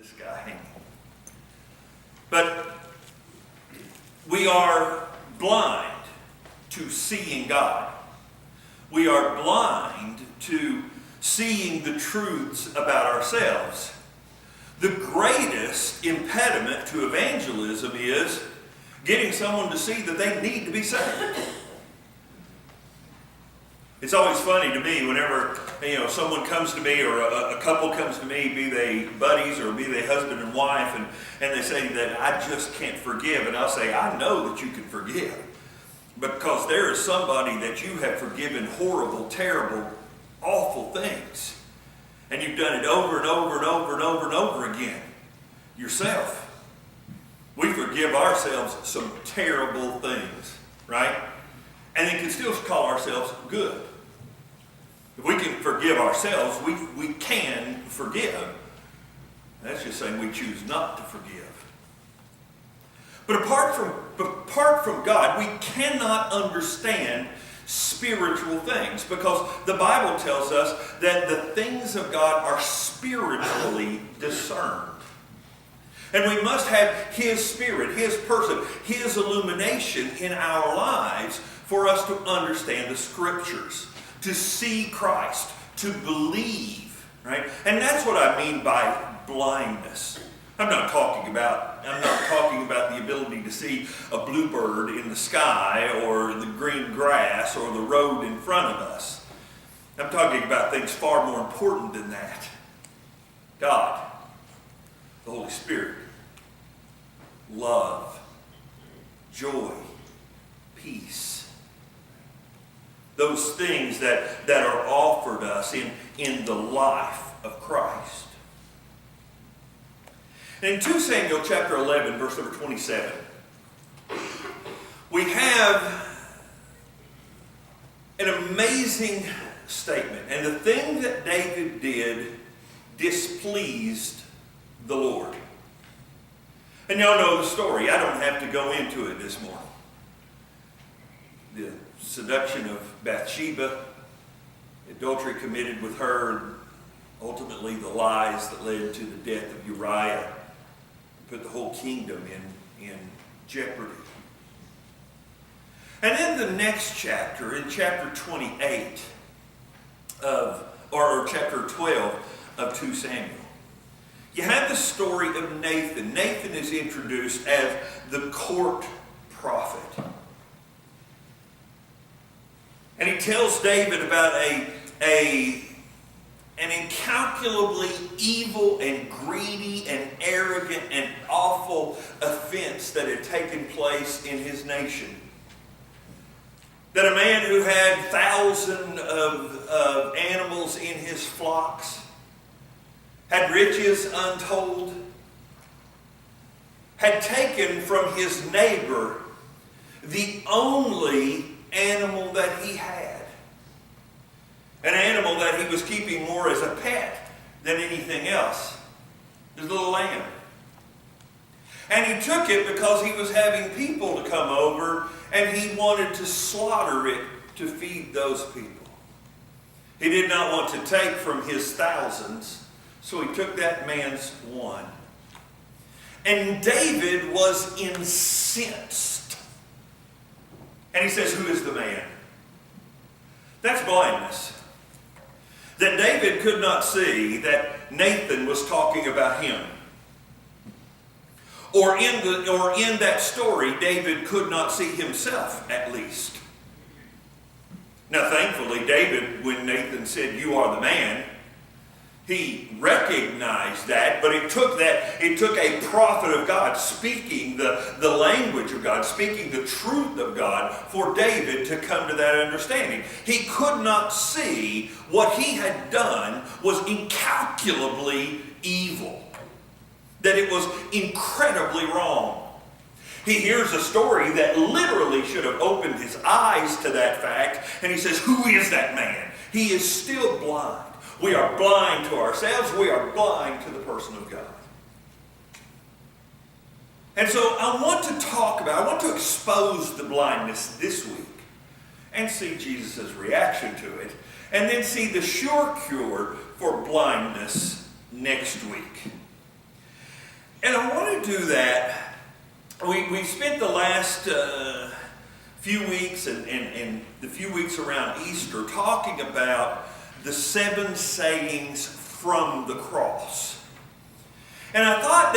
this guy hanging. But we are blind to seeing God. We are blind to seeing the truths about ourselves. The greatest impediment to evangelism is getting someone to see that they need to be saved. It's always funny to me whenever someone comes to me, or a couple comes to me, be they buddies or be they husband and wife, and they say that I just can't forgive. And I'll say, I know that you can forgive, because there is somebody that you have forgiven horrible, terrible, awful things. And you've done it over and over and over and over and over again yourself. We forgive ourselves some terrible things, right? And then can still call ourselves good. If we can forgive ourselves, we can forgive. That's just saying we choose not to forgive. But apart from God, we cannot understand spiritual things, because the Bible tells us that the things of God are spiritually discerned. And we must have His Spirit, His person, His illumination in our lives for us to understand the Scriptures, to see Christ, to believe, right? And that's what I mean by blindness. I'm not talking about the ability to see a bluebird in the sky or the green grass or the road in front of us. I'm talking about things far more important than that. God, the Holy Spirit, love, joy, peace. Those things that are offered us in the life of Christ. And in 2 Samuel chapter 11, verse number 27, we have an amazing statement. And the thing that David did displeased the Lord. And y'all know the story. I don't have to go into it this morning. The seduction of Bathsheba, adultery committed with her, ultimately the lies that led to the death of Uriah, put the whole kingdom in jeopardy. And in the next chapter, in chapter 28 or chapter 12 of 2 Samuel, you have the story of Nathan. Nathan is introduced as the court prophet. And he tells David about an incalculably evil and greedy and arrogant and awful offense that had taken place in his nation. That a man who had thousands of animals in his flocks, had riches untold, had taken from his neighbor the only animal that he had. An animal that he was keeping more as a pet than anything else. His little lamb. And he took it because he was having people to come over and he wanted to slaughter it to feed those people. He did not want to take from his thousands, so he took that man's one. And David was incensed. And he says, who is the man? That's blindness. That David could not see that Nathan was talking about him. Or in that story, David could not see himself, at least. Now, thankfully, David, when Nathan said, you are the man, he recognized that, but it took a prophet of God speaking the language of God, speaking the truth of God, for David to come to that understanding. He could not see what he had done was incalculably evil, that it was incredibly wrong. He hears a story that literally should have opened his eyes to that fact, and he says, who is that man? He is still blind. We are blind to ourselves. We are blind to the person of God. And so I want to expose the blindness this week and see Jesus' reaction to it, and then see the sure cure for blindness next week. And I want to do that. We spent the last few weeks and the few weeks around Easter talking about the 7 sayings from the cross. And I thought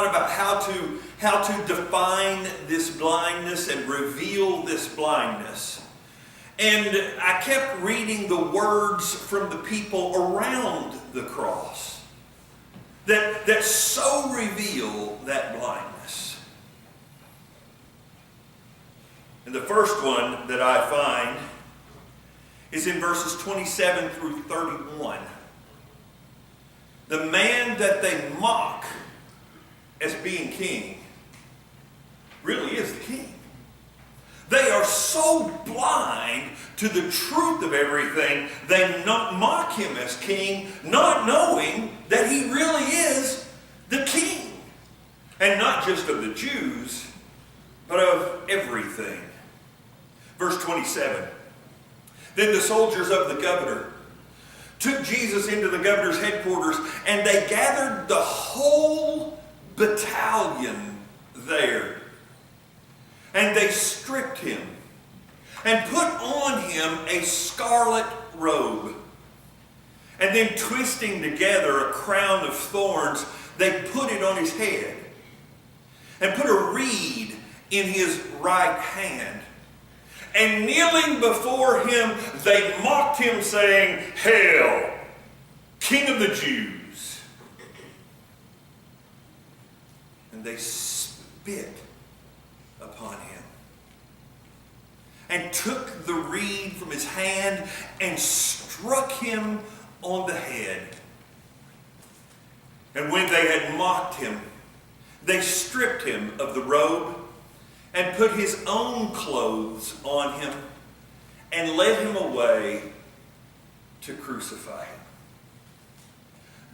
about how to define this blindness and reveal this blindness. And I kept reading the words from the people around the cross that so reveal that blindness. And the first one that I find is in verses 27 through 31. The man that they mock as being king really is the king. They are so blind to the truth of everything, they mock him as king, not knowing that he really is the king. And not just of the Jews, but of everything. Verse 27. Then the soldiers of the governor took Jesus into the governor's headquarters, and they gathered the whole battalion there. And they stripped him and put on him a scarlet robe. And then twisting together a crown of thorns, they put it on his head and put a reed in his right hand. And kneeling before him, they mocked him, saying, "Hail, King of the Jews!" And they spit upon him and took the reed from his hand and struck him on the head. And when they had mocked him, they stripped him of the robe and put his own clothes on him and led him away to crucify him.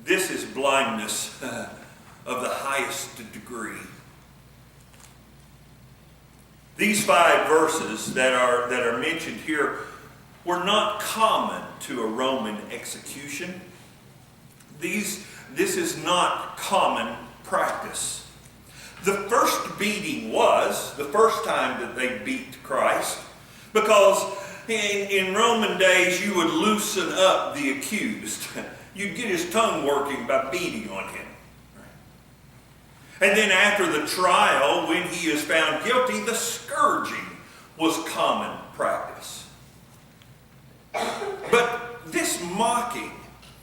This is blindness of the highest degree. These 5 verses that are mentioned here were not common to a Roman execution. This is not common practice. The first beating was the first time that they beat Christ, because in Roman days you would loosen up the accused. You'd get his tongue working by beating on him. And then after the trial, when he is found guilty, the scourging was common practice. But this mocking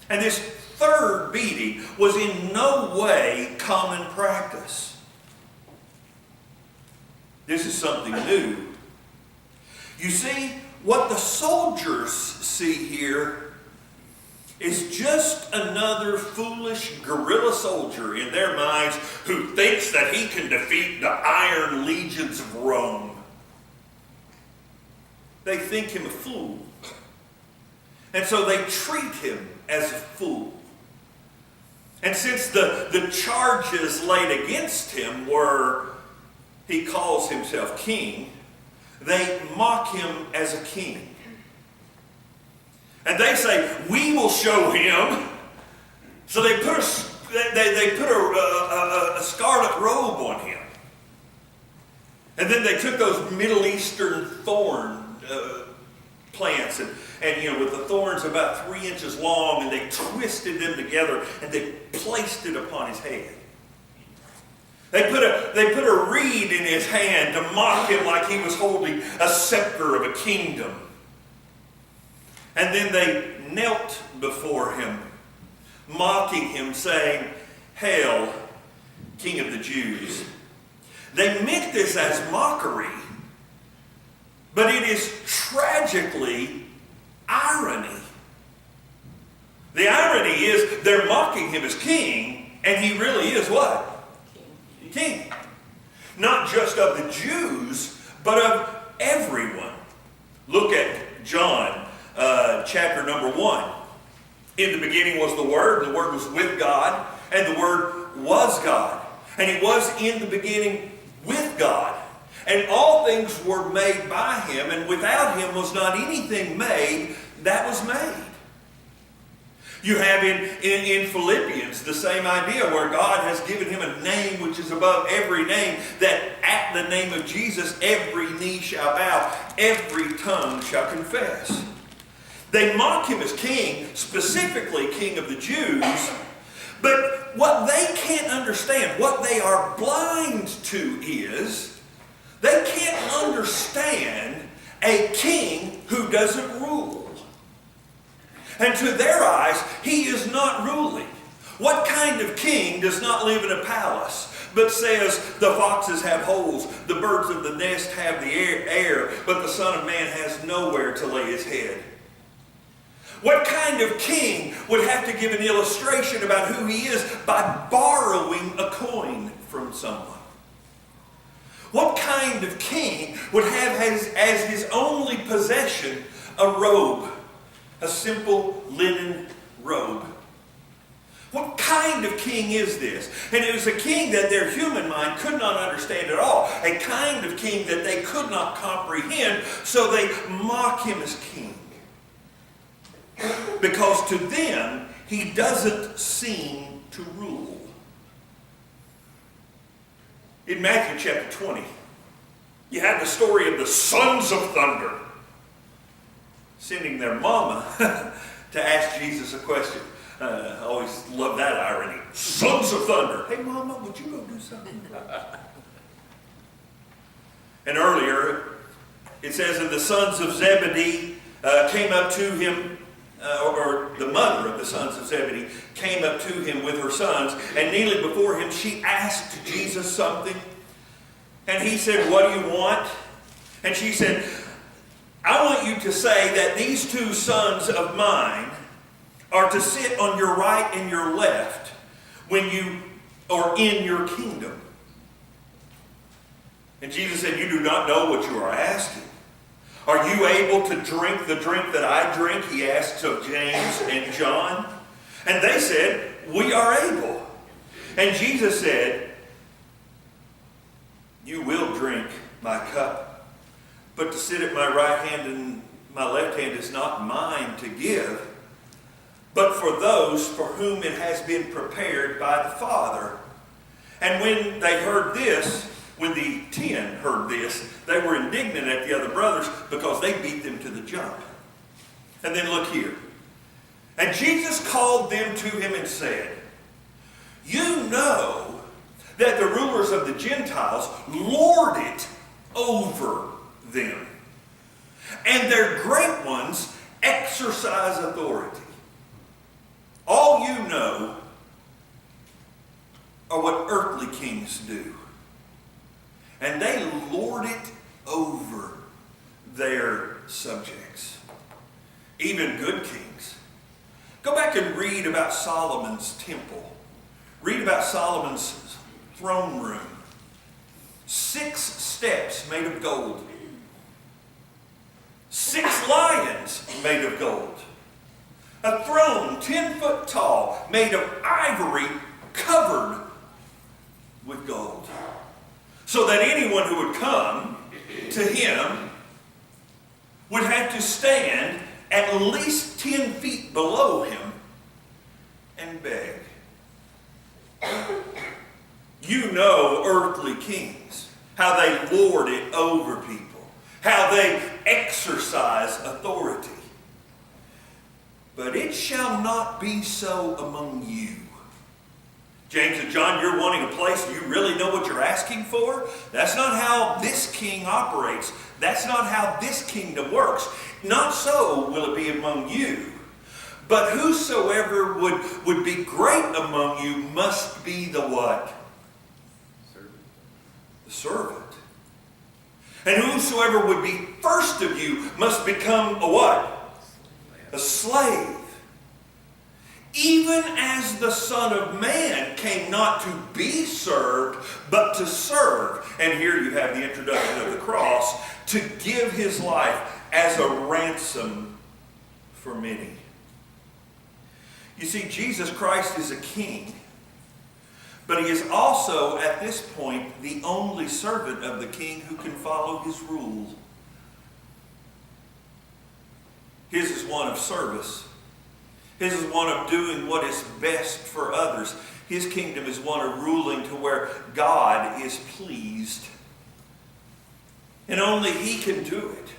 and this third beating was in no way common practice. This is something new. You see, what the soldiers see here is just another foolish guerrilla soldier in their minds who thinks that he can defeat the iron legions of Rome. They think him a fool. And so they treat him as a fool. And since the charges laid against him were he calls himself king, they mock him as a king. And they say, "We will show him." So they put a scarlet robe on him. And then they took those Middle Eastern thorn plants and with the thorns about 3 inches long, and they twisted them together and they placed it upon his head. They put a reed in his hand to mock him like he was holding a scepter of a kingdom. And then they knelt before him, mocking him, saying, "Hail, King of the Jews." They meant this as mockery, but it is tragically irony. The irony is they're mocking him as king, and he really is what? King. Not just of the Jews, but of everyone. Look at John chapter number 1. In the beginning was the Word, and the Word was with God, and the Word was God. And He was in the beginning with God. And all things were made by Him, and without Him was not anything made that was made. You have in Philippians the same idea where God has given him a name which is above every name, that at the name of Jesus every knee shall bow, every tongue shall confess. They mock him as king, specifically king of the Jews, but what they can't understand, what they are blind to is, they can't understand a king who doesn't rule. And to their eyes, he is not ruling. What kind of king does not live in a palace, but says the foxes have holes, the birds of the nest have the air, but the Son of Man has nowhere to lay his head? What kind of king would have to give an illustration about who he is by borrowing a coin from someone? What kind of king would have as his only possession a robe? A simple linen robe. What kind of king is this? And it was a king that their human mind could not understand at all. A kind of king that they could not comprehend, so they mock him as king. Because to them, he doesn't seem to rule. In Matthew chapter 20, you have the story of the sons of thunder sending their mama to ask Jesus a question. I always love that irony. Sons of thunder. Hey, mama, would you go do something? And earlier, it says that the sons of Zebedee came up to him, or the mother of the sons of Zebedee came up to him with her sons, and kneeling before him, she asked Jesus something. And he said, "What do you want?" And she said, "I want you to say that these two sons of mine are to sit on your right and your left when you are in your kingdom." And Jesus said, "You do not know what you are asking. Are you able to drink the drink that I drink?" He asks of James and John. And they said, "We are able." And Jesus said, "You will drink my cup. But to sit at my right hand and my left hand is not mine to give, but for those for whom it has been prepared by the Father." And when they heard this, when the 10 heard this, they were indignant at the other brothers because they beat them to the jump. And then look here. And Jesus called them to him and said, "You know that the rulers of the Gentiles lord it over them, and their great ones exercise authority." All you know are what earthly kings do, and they lord it over their subjects, even good kings. Go back and read about Solomon's temple. Read about Solomon's throne room. 6 steps made of gold. 6 lions made of gold. A throne 10 foot tall, made of ivory, covered with gold. So that anyone who would come to him would have to stand at least 10 feet below him and beg. You know earthly kings, how they lord it over people, how they exercise authority. But it shall not be so among you. James and John, you're wanting a place, you really know what you're asking for? That's not how this king operates. That's not how this kingdom works. Not so will it be among you. But whosoever would be great among you must be the what? The servant. And whosoever would be first of you must become a what? A slave. Even as the Son of Man came not to be served, but to serve. And here you have the introduction of the cross, to give his life as a ransom for many. You see, Jesus Christ is a king, but he is also, at this point, the only servant of the king who can follow his rule. His is one of service. His is one of doing what is best for others. His kingdom is one of ruling to where God is pleased. And only He can do it.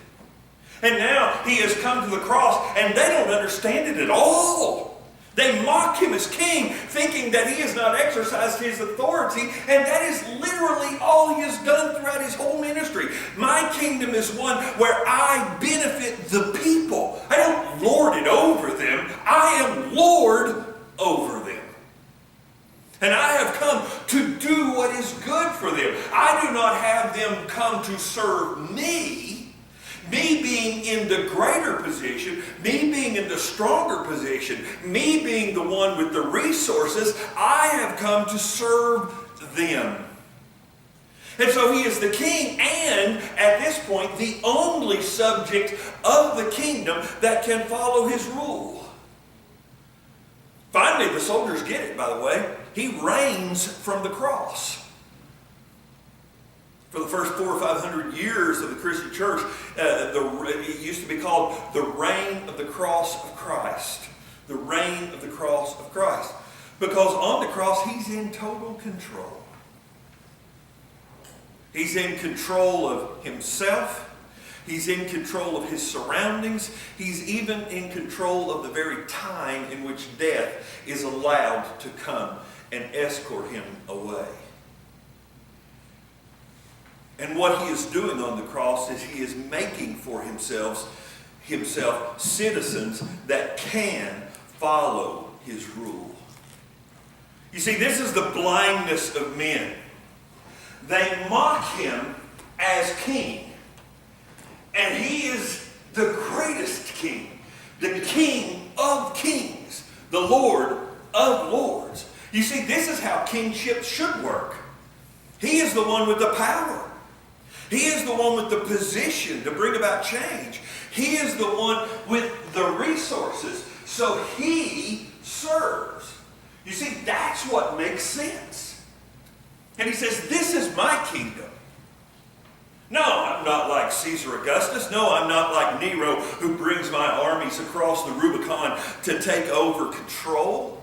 And now He has come to the cross, and they don't understand it at all. They mock Him as king, thinking that He has not exercised His authority, and that is literally all He has done throughout His whole ministry. My kingdom is one where I benefit the people. I don't lord it over them. I am Lord over them. And I have come to do what is good for them. I do not have them come to serve me. Me being in the greater position, me being in the stronger position, me being the one with the resources, I have come to serve them. And so He is the king, and at this point, the only subject of the kingdom that can follow His rule. Finally, the soldiers get it, by the way. He reigns from the cross. For the first 400 or 500 years of the Christian church, it used to be called the reign of the cross of Christ. The reign of the cross of Christ. Because on the cross, He's in total control. He's in control of Himself. He's in control of His surroundings. He's even in control of the very time in which death is allowed to come and escort Him away. And what He is doing on the cross is He is making for Himself citizens that can follow His rule. You see, this is the blindness of men. They mock Him as king. And He is the greatest king. The King of kings. The Lord of lords. You see, this is how kingship should work. He is the one with the power. He is the one with the position to bring about change. He is the one with the resources. So He serves. You see, that's what makes sense. And He says, this is my kingdom. No, I'm not like Caesar Augustus. No, I'm not like Nero, who brings my armies across the Rubicon to take over control.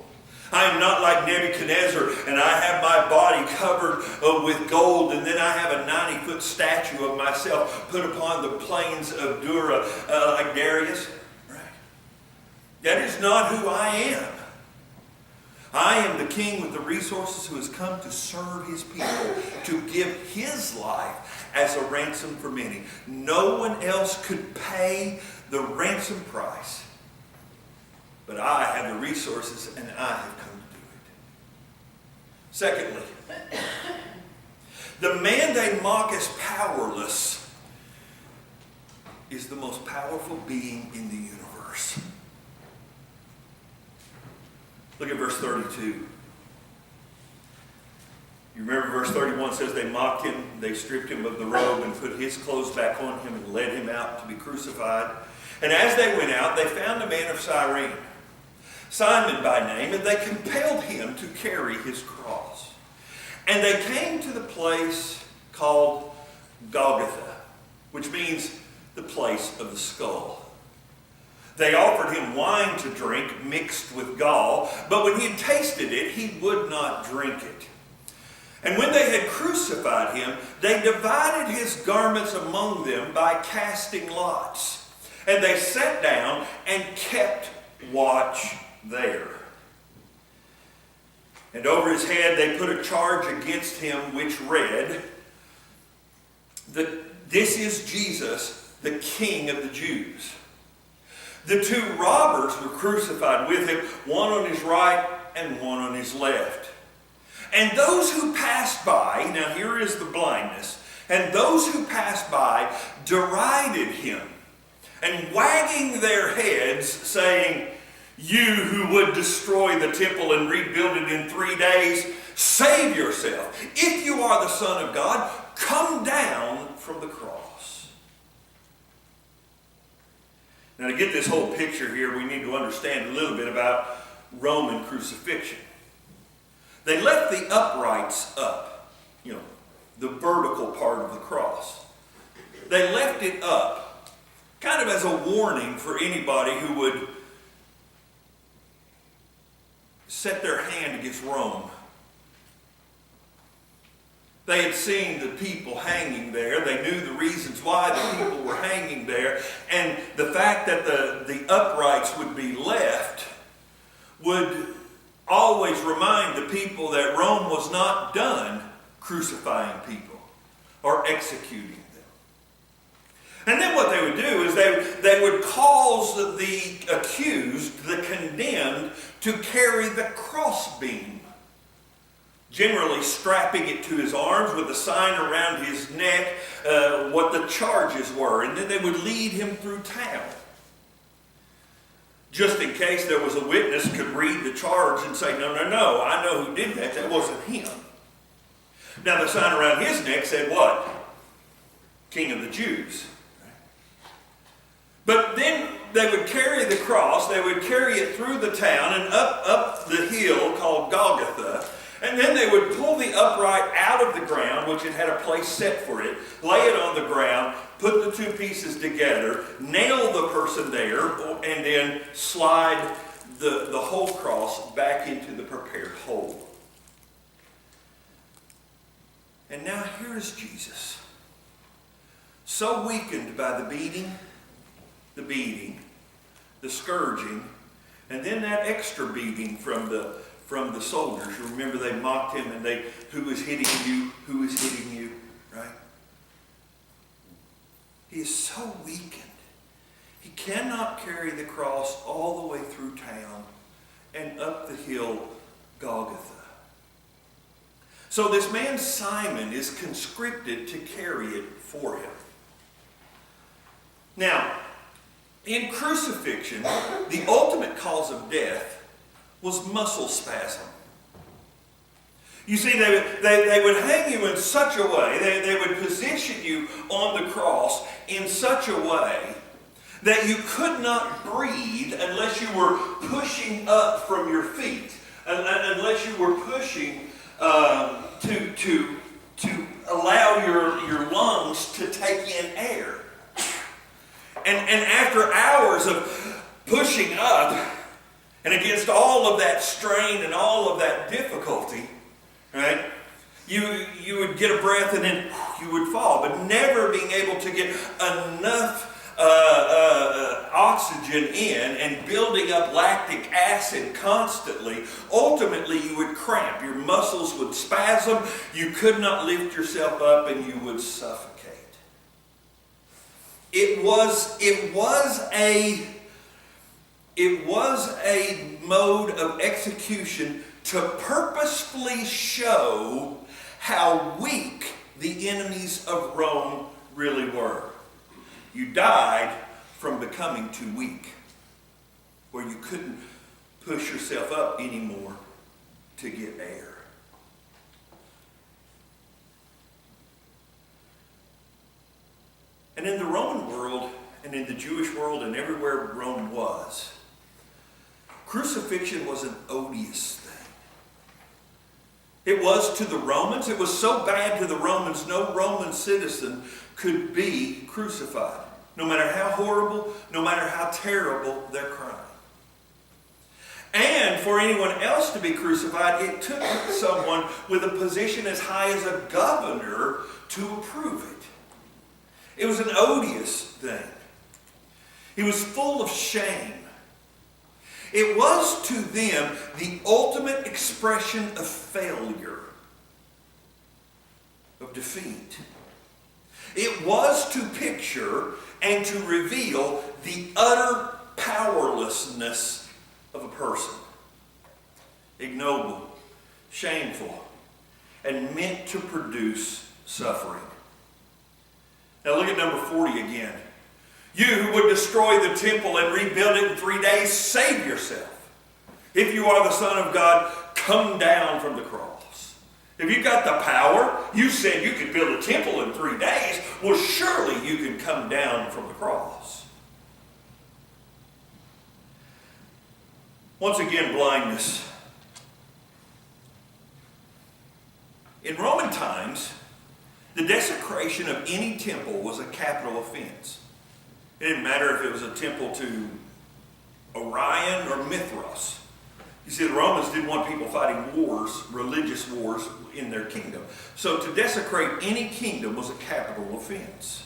I am not like Nebuchadnezzar, and I have my body covered with gold, and then I have a 90-foot statue of myself put upon the plains of Dura like Darius. Right? That is not who I am. I am the king with the resources who has come to serve His people, to give His life as a ransom for many. No one else could pay the ransom price. But I have the resources, and I have come to do it. Secondly, the man they mock as powerless is the most powerful being in the universe. Look at verse 32. You remember verse 31 says they mocked Him, they stripped Him of the robe and put His clothes back on Him and led Him out to be crucified. And as they went out, they found a man of Cyrene, Simon by name, and they compelled him to carry His cross. And they came to the place called Golgotha, which means the place of the skull. They offered Him wine to drink mixed with gall, but when He had tasted it, He would not drink it. And when they had crucified Him, they divided His garments among them by casting lots. And they sat down and kept watch there. And over His head they put a charge against Him which read, "This is Jesus, the King of the Jews." The two robbers were crucified with Him, one on His right and one on His left. And those who passed by, now here is the blindness, and those who passed by derided Him, and wagging their heads, saying, "You who would destroy the temple and rebuild it in 3 days, save yourself. If you are the Son of God, come down from the cross." Now, to get this whole picture here, we need to understand a little bit about Roman crucifixion. They left the uprights up, the vertical part of the cross. They left it up kind of as a warning for anybody who would set their hand against Rome. They had seen the people hanging there. They knew the reasons why the people were hanging there. And the fact that the uprights would be left would always remind the people that Rome was not done crucifying people or executing them. And then what they would do is they would cause the accused, the condemned, to carry the crossbeam, generally strapping it to his arms with a sign around his neck, what the charges were. And then they would lead him through town, just in case there was a witness could read the charge and say, no, I know who did that. That wasn't him. Now the sign around his neck said what? King of the Jews. But then they would carry the cross, they would carry it through the town and up the hill called Golgotha. And then they would pull the upright out of the ground, which it had a place set for it, lay it on the ground, put the two pieces together, nail the person there, and then slide the whole cross back into the prepared hole. And now here is Jesus, so weakened by the beating, the scourging, and then that extra beating from the soldiers. You remember they mocked him and who is hitting you? Who is hitting you? Right? He is so weakened. He cannot carry the cross all the way through town and up the hill Golgotha. So this man Simon is conscripted to carry it for him. Now, in crucifixion, the ultimate cause of death was muscle spasm. You see, they would hang you in such a way, they would position you on the cross in such a way that you could not breathe unless you were pushing up from your feet, unless you were pushing to allow your lungs to take in air. And after hours of pushing up, and against all of that strain and all of that difficulty, right, you would get a breath and then you would fall. But never being able to get enough oxygen in and building up lactic acid constantly, ultimately you would cramp. Your muscles would spasm. You could not lift yourself up and you would suffocate. It was a mode of execution to purposefully show how weak the enemies of Rome really were. You died from becoming too weak, where you couldn't push yourself up anymore to get air. And in the Roman world, and in the Jewish world, and everywhere Rome was, crucifixion was an odious thing. It was to the Romans. It was so bad to the Romans, no Roman citizen could be crucified. No matter how horrible, no matter how terrible their crime. And for anyone else to be crucified, it took someone with a position as high as a governor to approve it. It was an odious thing. He was full of shame. It was to them the ultimate expression of failure, of defeat. It was to picture and to reveal the utter powerlessness of a person. Ignoble, shameful, and meant to produce suffering. Now look at number 40 again. You who would destroy the temple and rebuild it in 3 days, save yourself. If you are the Son of God, come down from the cross. If you got the power, you said you could build a temple in 3 days, well surely you can come down from the cross. Once again, blindness. In Roman times, the desecration of any temple was a capital offense. It didn't matter if it was a temple to Orion or Mithras. You see, the Romans didn't want people fighting wars, religious wars, in their kingdom. So to desecrate any kingdom was a capital offense.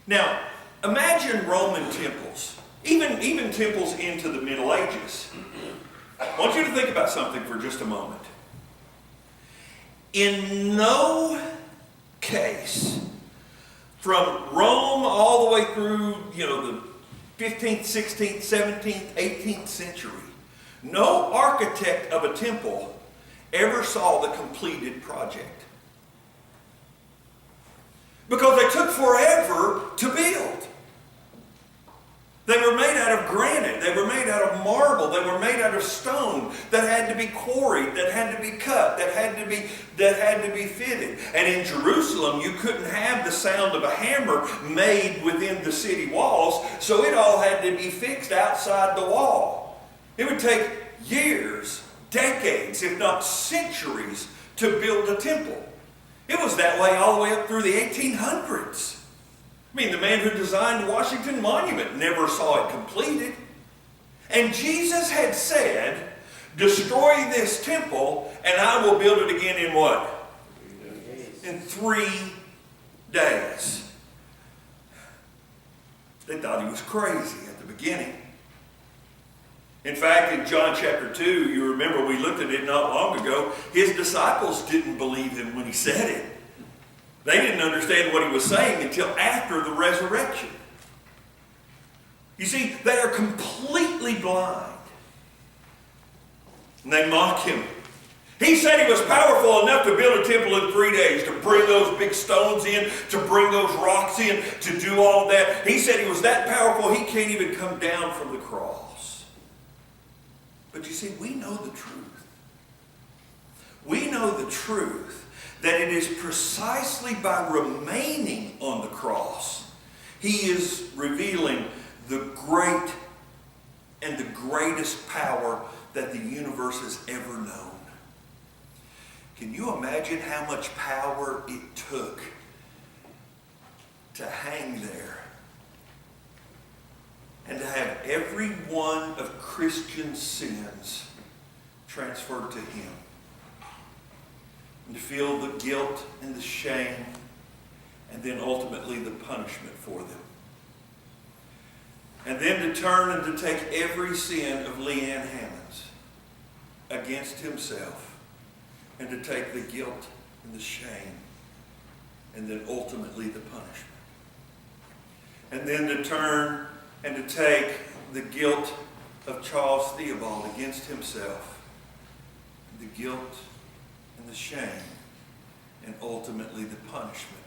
Now, imagine Roman temples, even temples into the Middle Ages. I want you to think about something for just a moment. In no case, from Rome all the way through, the 15th, 16th, 17th, 18th century, no architect of a temple ever saw the completed project. Because they took forever to build. They were made out of granite. They were made out of marble. They were made out of stone that had to be quarried, that had to be cut, that had to be fitted. And in Jerusalem, you couldn't have the sound of a hammer made within the city walls, so it all had to be fixed outside the wall. It would take years, decades, if not centuries, to build a temple. It was that way all the way up through the 1800s. I mean, the man who designed the Washington Monument never saw it completed. And Jesus had said, destroy this temple and I will build it again in what? 3 days. In 3 days. They thought he was crazy at the beginning. In fact, in John chapter 2, you remember we looked at it not long ago, his disciples didn't believe him when he said it. They didn't understand what he was saying until after the resurrection. You see, they are completely blind. And they mock him. He said he was powerful enough to build a temple in 3 days, to bring those big stones in, to bring those rocks in, to do all that. He said he was that powerful he can't even come down from the cross. But you see, we know the truth. We know the truth that it is precisely by remaining on the cross he is revealing the great and the greatest power that the universe has ever known. Can you imagine how much power it took to hang there and to have every one of Christian's sins transferred to him? And to feel the guilt and the shame, and then ultimately the punishment for them. And then to turn and to take every sin of Leanne Hammond's against himself, and to take the guilt and the shame, and then ultimately the punishment. And then to turn and to take the guilt of Charles Theobald against himself, the guilt and the shame, and ultimately the punishment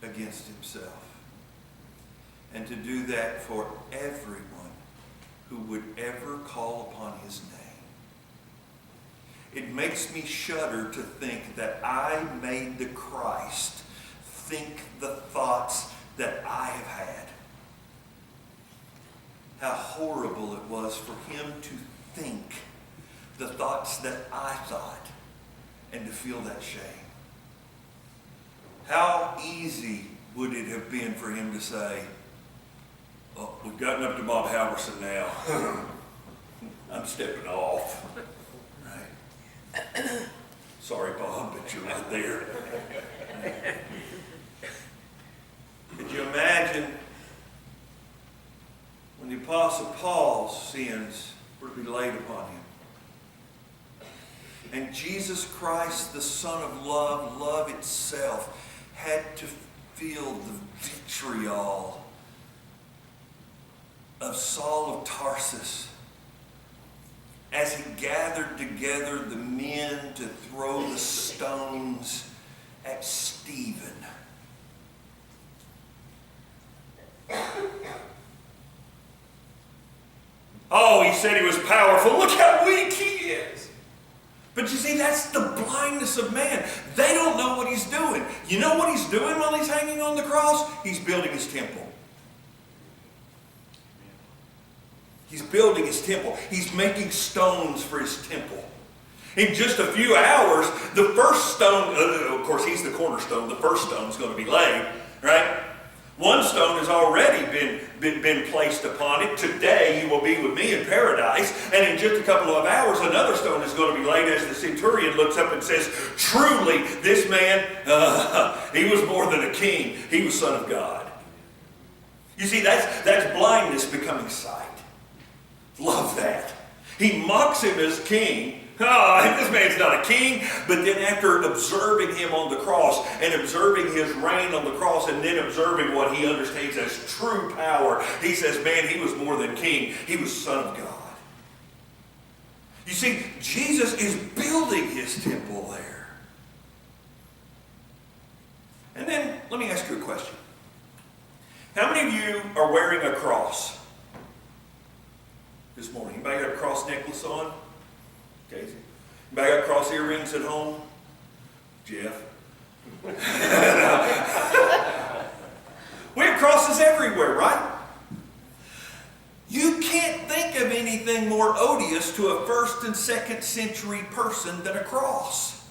against himself. And to do that for everyone who would ever call upon his name. It makes me shudder to think that I made the Christ think the thoughts that I have had. How horrible it was for him to think the thoughts that I thought and to feel that shame. How easy would it have been for him to say, "Oh, we've gotten up to Bob Halverson now. I'm stepping off." Right? Sorry, Bob, but you're right there. Could you imagine when the Apostle Paul's sins were to be laid upon him? And Jesus Christ, the Son of love, love itself, had to feel the vitriol of Saul of Tarsus as he gathered together the men to throw the stones at Stephen. Oh, he said he was powerful. Look how weak he is. But you see, that's the blindness of man. They don't know what he's doing. You know what he's doing while he's hanging on the cross? He's building his temple. He's building his temple. He's making stones for his temple. In just a few hours, the first stone, of course he's the cornerstone, the first stone is going to be laid, right? One stone has already been placed upon it. Today you will be with me in paradise. And in just a couple of hours, another stone is going to be laid as the centurion looks up and says, truly, this man, he was more than a king. He was Son of God. You see, that's blindness becoming sight. Love that. He mocks him as king. Oh, this man's not a king. But then after observing him on the cross and observing his reign on the cross and then observing what he understands as true power, he says, man, he was more than king. He was Son of God. You see, Jesus is building his temple there. And then let me ask you a question. How many of you are wearing a cross this morning? Anybody got a cross necklace on? Okay. Anybody got cross earrings at home? Jeff. We have crosses everywhere, right? You can't think of anything more odious to a 1st and 2nd century person than a cross.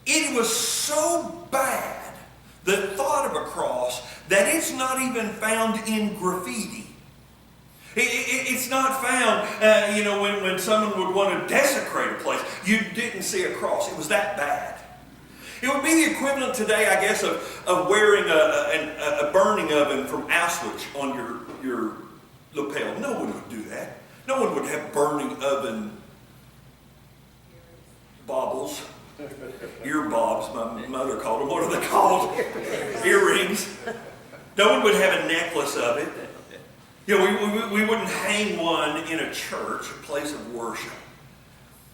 It was so bad, the thought of a cross, that it's not even found in graffiti. It's not found, when someone would want to desecrate a place. You didn't see a cross. It was that bad. It would be the equivalent today, I guess, of wearing a burning oven from Auschwitz on your lapel. No one would do that. No one would have burning oven baubles. Ear bobs, my mother called them. What are they called? Earrings. No one would have a necklace of it. We wouldn't hang one in a church, a place of worship.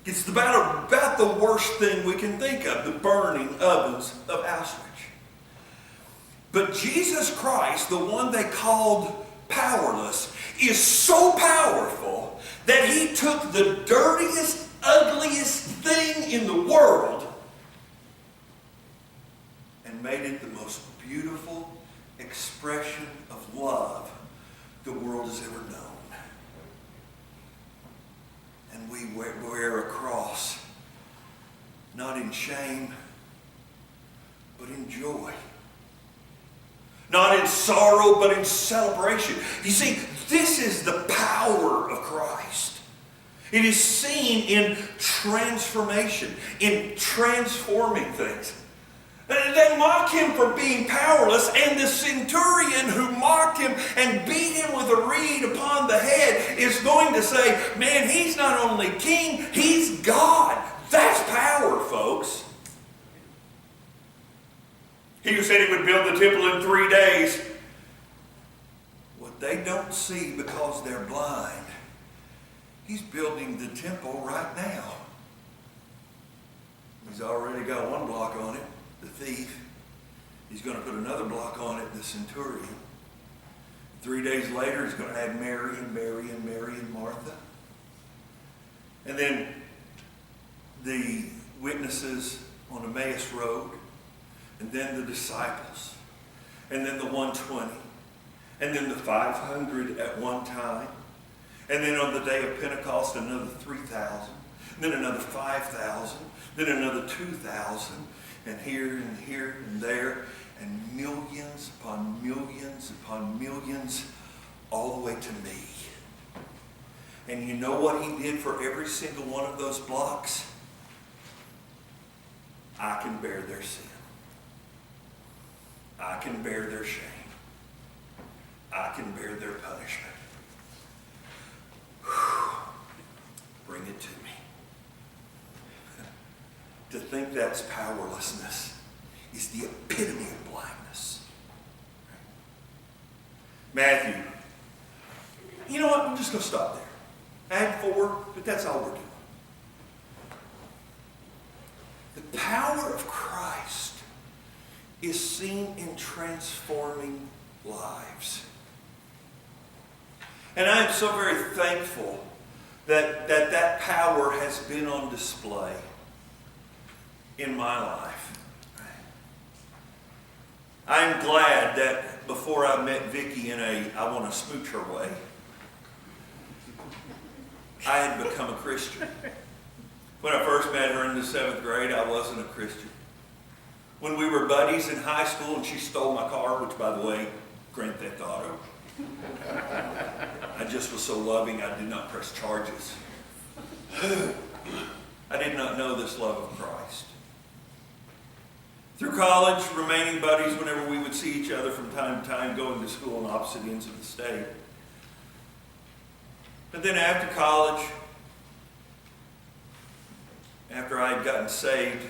It's about the worst thing we can think of, the burning ovens of Auschwitz. But Jesus Christ, the one they called powerless, is so powerful that he took the dirtiest, ugliest thing in the world and made it the most beautiful expression of love the world has ever known. And we wear a cross, not in shame, but in joy. Not in sorrow, but in celebration. You see, this is the power of Christ. It is seen in transformation, in transforming things. They mock him for being powerless, and the centurion who mocked him and beat him with a reed upon the head is going to say, man, he's not only king, he's God. That's power, folks. He who said he would build the temple in 3 days, what they don't see because they're blind, he's building the temple right now. He's already got one block on it. The thief. He's going to put another block on it, the centurion. 3 days later, he's going to add Mary and Martha. And then the witnesses on Emmaus Road. And then the disciples. And then the 120. And then the 500 at one time. And then on the day of Pentecost, another 3,000. Then another 5,000. Then another 2,000. And here and there, and millions upon millions upon millions, all the way to me. And you know what he did for every single one of those blocks? I can bear their sin. I can bear their shame. I can bear their punishment. Whew. Bring it to me. To think that's powerlessness is the epitome of blindness. Matthew. You know what? I'm just going to stop there. Add 4, but that's all we're doing. The power of Christ is seen in transforming lives. And I am so very thankful that power has been on display in my life. I'm glad that before I met Vicki in I want to smooch her way, I had become a Christian. When I first met her in the 7th grade, I wasn't a Christian. when we were buddies in high school and she stole my car, which, by the way, Grand Theft Auto. I just was so loving I did not press charges. I did not know this love of Christ. Through college, remaining buddies whenever we would see each other from time to time, going to school on opposite ends of the state. But then after college, after I had gotten saved,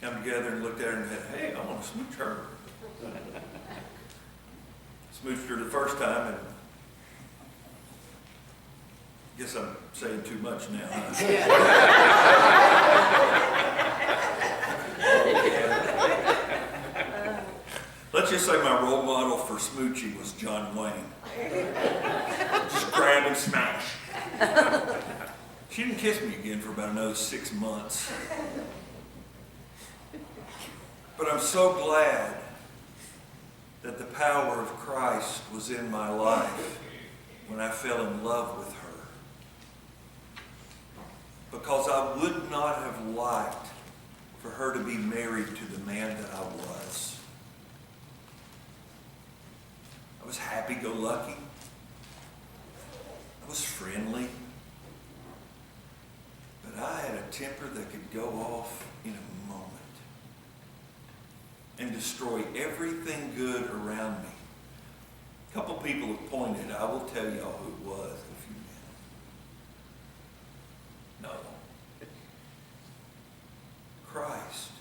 come together and looked at her and said, hey, I want to smooch her. Smooched her the first time, and I guess I'm saying too much now. Let's just say my role model for smooching was John Wayne. Just grab and smash. She didn't kiss me again for about another 6 months. But I'm so glad that the power of Christ was in my life when I fell in love with her. Because I would not have liked for her to be married to the man that I was. I was happy-go-lucky. I was friendly. But I had a temper that could go off in a moment and destroy everything good around me. A couple people have pointed. I will tell y'all who it was in a few minutes. No. Christ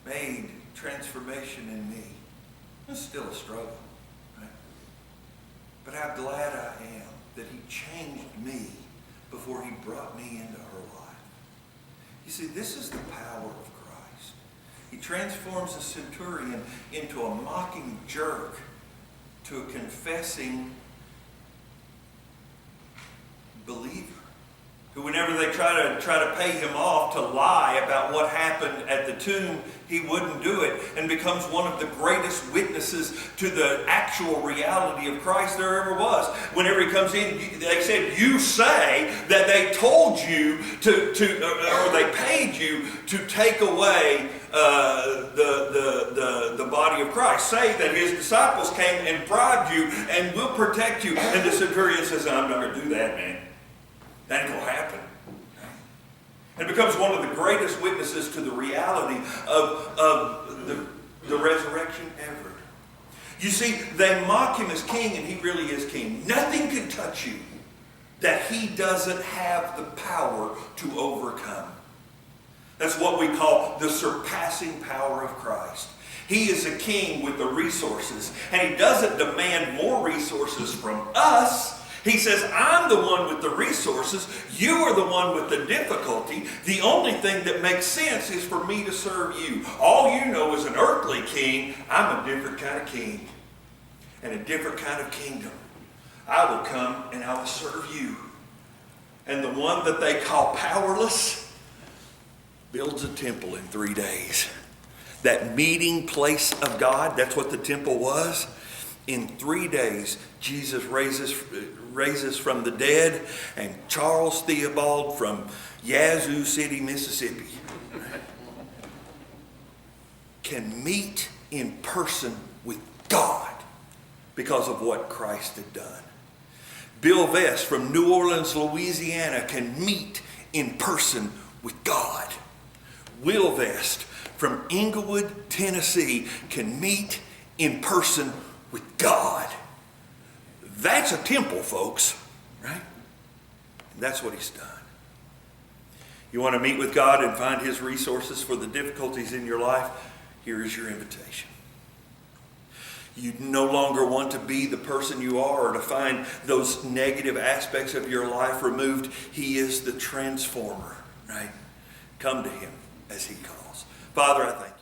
made transformation in me. It's still a struggle, right? But how glad I am that he changed me before he brought me into her life. You see, this is the power of Christ. He transforms a centurion into a mocking jerk to a confessing believer, who whenever they try to pay him off to lie about what happened at the tomb, he wouldn't do it, and becomes one of the greatest witnesses to the actual reality of Christ there ever was. Whenever he comes in, they said, you say that they told you or they paid you to take away the body of Christ. Say that his disciples came and bribed you and will protect you. And the centurion says, I'm not going to do that, man. That ain't going to happen. And becomes one of the greatest witnesses to the reality of the resurrection ever. You see, they mock him as king, and he really is king. Nothing can touch you that he doesn't have the power to overcome. That's what we call the surpassing power of Christ. He is a king with the resources, and he doesn't demand more resources from us. He says, I'm the one with the resources. You are the one with the difficulty. The only thing that makes sense is for me to serve you. All you know is an earthly king. I'm a different kind of king and a different kind of kingdom. I will come and I will serve you. And the one that they call powerless builds a temple in 3 days. That meeting place of God, that's what the temple was. In 3 days, Jesus raises from the dead, and Charles Theobald from Yazoo City, Mississippi, can meet in person with God because of what Christ had done. Bill Vest from New Orleans, Louisiana, can meet in person with God. Will Vest from Inglewood, Tennessee, can meet in person with God. That's a temple, folks, right? And that's what he's done. You want to meet with God and find his resources for the difficulties in your life? Here is your invitation. You no longer want to be the person you are or to find those negative aspects of your life removed. He is the transformer, right? Come to him as he calls. Father, I thank you.